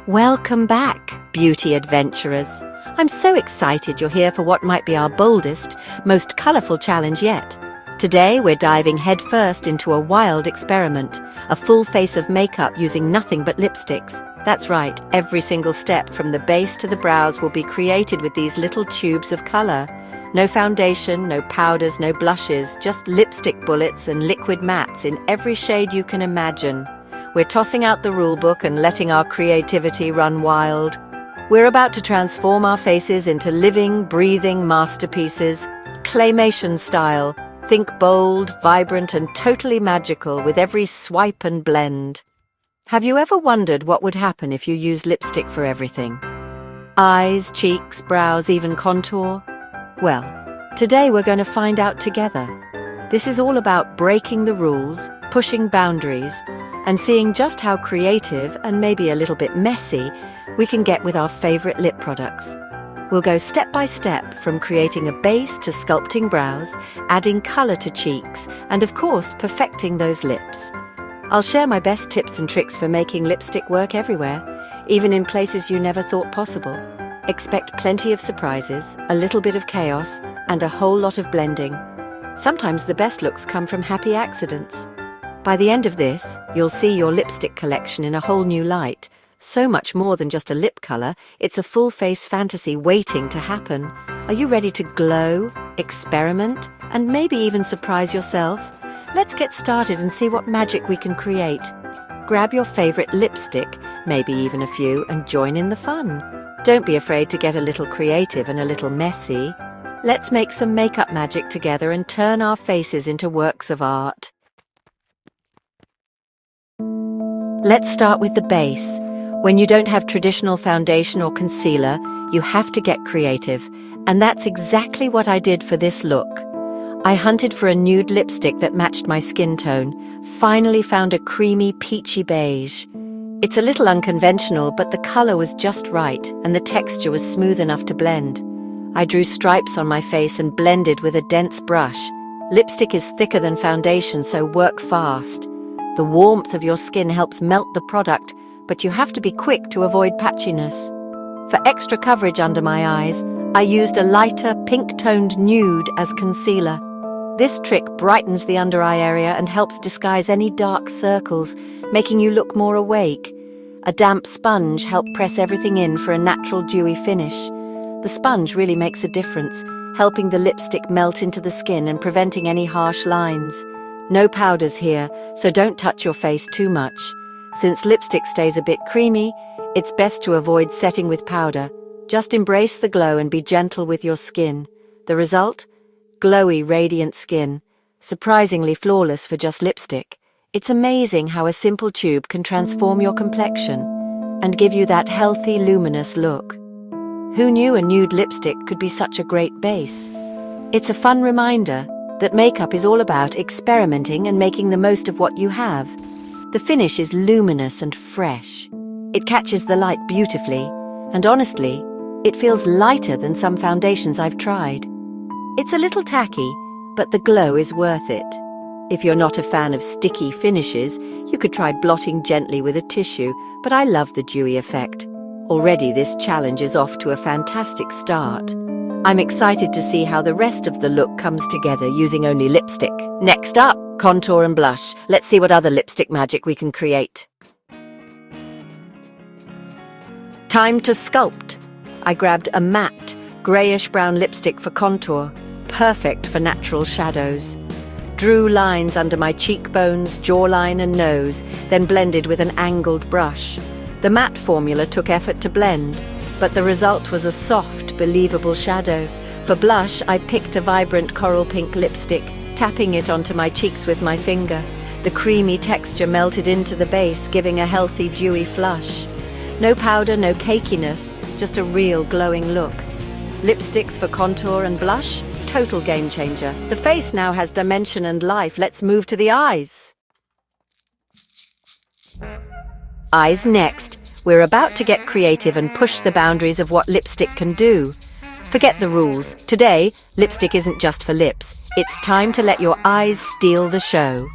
Welcome back, beauty adventurers. I'm so excited you're here for what might be our boldest, most colourful challenge yet. Today we're diving headfirst into a wild experiment, a full face of makeup using nothing but lipsticks. That's right, every single step from the base to the brows will be created with these little tubes of colour. No foundation, no powders, no blushes, just lipstick bullets and liquid mattes in every shade you can imagine. We're tossing out the rulebook and letting our creativity run wild. We're about to transform our faces into living, breathing masterpieces, claymation style. Think bold, vibrant and totally magical with every swipe and blend. Have you ever wondered what would happen if you used lipstick for everything? Eyes, cheeks, brows, even contour? Well, today we're going to find out together. This is all about breaking the rules, pushing boundaries, and seeing just how creative and maybe a little bit messy we can get with our favourite lip products. We'll go step by step from creating a base to sculpting brows, adding colour to cheeks, and of course perfecting those lips. I'll share my best tips and tricks for making lipstick work everywhere, even in places you never thought possible. Expect plenty of surprises, a little bit of chaos, and a whole lot of blending. Sometimes the best looks come from happy accidents. By the end of this, you'll see your lipstick collection in a whole new light. So much more than just a lip colour, it's a full-face fantasy waiting to happen. Are you ready to glow, experiment, and maybe even surprise yourself? Let's get started and see what magic we can create. Grab your favourite lipstick, maybe even a few, and join in the fun. Don't be afraid to get a little creative and a little messy. Let's make some makeup magic together and turn our faces into works of art. Let's start with the base. When you don't have traditional foundation or concealer, you have to get creative, and that's exactly what I did for this look. I hunted for a nude lipstick that matched my skin tone, finally found a creamy, peachy beige. It's a little unconventional, but the colour was just right, and the texture was smooth enough to blend. I drew stripes on my face and blended with a dense brush. Lipstick is thicker than foundation, so work fast. The warmth of your skin helps melt the product, but you have to be quick to avoid patchiness. For extra coverage under my eyes, I used a lighter pink-toned nude as concealer. This trick brightens the under-eye area and helps disguise any dark circles, making you look more awake. A damp sponge helped press everything in for a natural dewy finish. The sponge really makes a difference, helping the lipstick melt into the skin and preventing any harsh lines. No powders here, so don't touch your face too much. Since lipstick stays a bit creamy, it's best to avoid setting with powder. Just embrace the glow and be gentle with your skin. The result? Glowy, radiant skin. Surprisingly flawless for just lipstick. It's amazing how a simple tube can transform your complexion and give you that healthy, luminous look. Who knew a nude lipstick could be such a great base? It's a fun reminder that makeup is all about experimenting and making the most of what you have. The finish is luminous and fresh. It catches the light beautifully, and honestly, it feels lighter than some foundations I've tried. It's a little tacky, but the glow is worth it. If you're not a fan of sticky finishes, you could try blotting gently with a tissue, but I love the dewy effect. Already this challenge is off to a fantastic start. I'm excited to see how the rest of the look comes together using only lipstick. Next up, contour and blush. Let's see what other lipstick magic we can create. Time to sculpt. I grabbed a matte, greyish-brown lipstick for contour, perfect for natural shadows. Drew lines under my cheekbones, jawline and nose, then blended with an angled brush. The matte formula took effort to blend, but the result was a soft, believable shadow. For blush, I picked a vibrant coral pink lipstick, tapping it onto my cheeks with my finger. The creamy texture melted into the base, giving a healthy, dewy flush. No powder, no cakiness, just a real glowing look. Lipsticks for contour and blush? Total game changer. The face now has dimension and life. Let's move to the eyes. Eyes next. We're about to get creative and push the boundaries of what lipstick can do. Forget the rules. Today, lipstick isn't just for lips. It's time to let your eyes steal the show.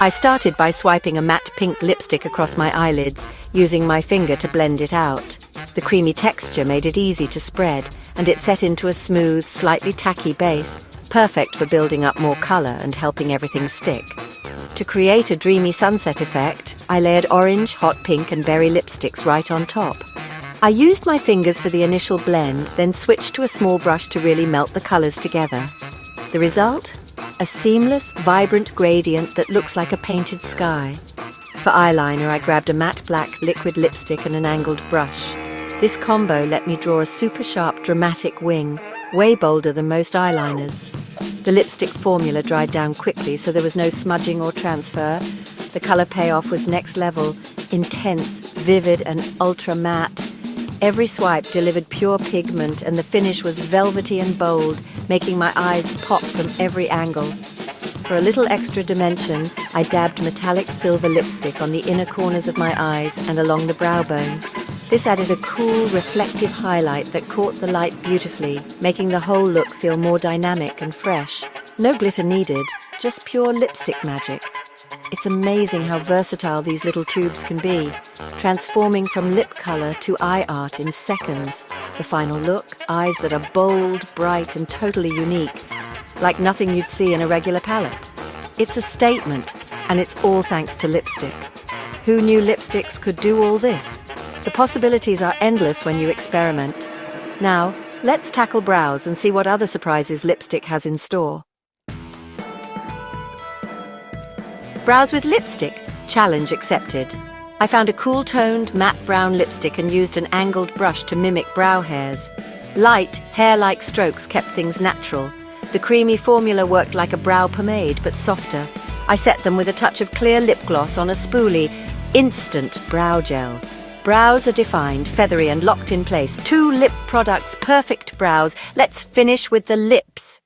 I started by swiping a matte pink lipstick across my eyelids, using my finger to blend it out. The creamy texture made it easy to spread, and it set into a smooth, slightly tacky base, perfect for building up more color and helping everything stick. To create a dreamy sunset effect, I layered orange, hot pink, and berry lipsticks right on top. I used my fingers for the initial blend, then switched to a small brush to really melt the colors together. The result? A seamless, vibrant gradient that looks like a painted sky. For eyeliner, I grabbed a matte black liquid lipstick and an angled brush. This combo let me draw a super sharp, dramatic wing, way bolder than most eyeliners. The lipstick formula dried down quickly, so there was no smudging or transfer. The color payoff was next level, intense, vivid, and ultra matte. Every swipe delivered pure pigment, and the finish was velvety and bold, making my eyes pop from every angle. For a little extra dimension, I dabbed metallic silver lipstick on the inner corners of my eyes and along the brow bone. This added a cool, reflective highlight that caught the light beautifully, making the whole look feel more dynamic and fresh. No glitter needed, just pure lipstick magic. It's amazing how versatile these little tubes can be, transforming from lip color to eye art in seconds. The final look, eyes that are bold, bright, and totally unique, like nothing you'd see in a regular palette. It's a statement, and it's all thanks to lipstick. Who knew lipsticks could do all this? The possibilities are endless when you experiment. Now, let's tackle brows and see what other surprises lipstick has in store. Brows with lipstick? Challenge accepted. I found a cool-toned, matte brown lipstick and used an angled brush to mimic brow hairs. Light, hair-like strokes kept things natural. The creamy formula worked like a brow pomade, but softer. I set them with a touch of clear lip gloss on a spoolie. Instant brow gel. Brows are defined, feathery, and locked in place. 2 lip products, perfect brows. Let's finish with the lips.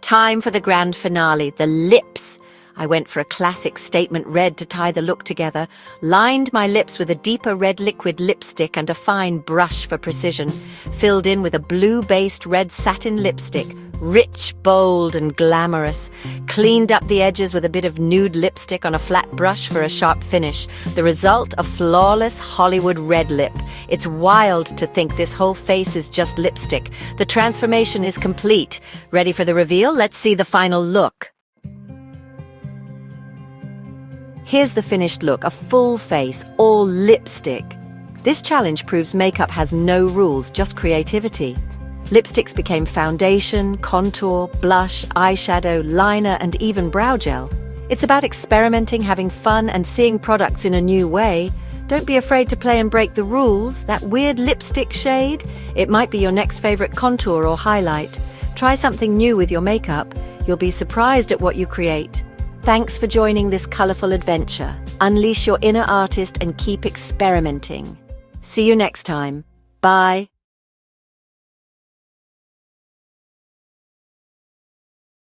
Time for the grand finale, the lips. I went for a classic statement red to tie the look together, lined my lips with a deeper red liquid lipstick and a fine brush for precision, filled in with a blue-based red satin lipstick, rich, bold, and glamorous, cleaned up the edges with a bit of nude lipstick on a flat brush for a sharp finish. The result, a flawless Hollywood red lip. It's wild to think this whole face is just lipstick. The transformation is complete. Ready for the reveal? Let's see the final look. Here's the finished look, a full face, all lipstick. This challenge proves makeup has no rules, just creativity. Lipsticks became foundation, contour, blush, eyeshadow, liner, and even brow gel. It's about experimenting, having fun, and seeing products in a new way. Don't be afraid to play and break the rules. That weird lipstick shade, it might be your next favorite contour or highlight. Try something new with your makeup. You'll be surprised at what you create. Thanks for joining this colorful adventure. Unleash your inner artist and keep experimenting. See you next time. Bye.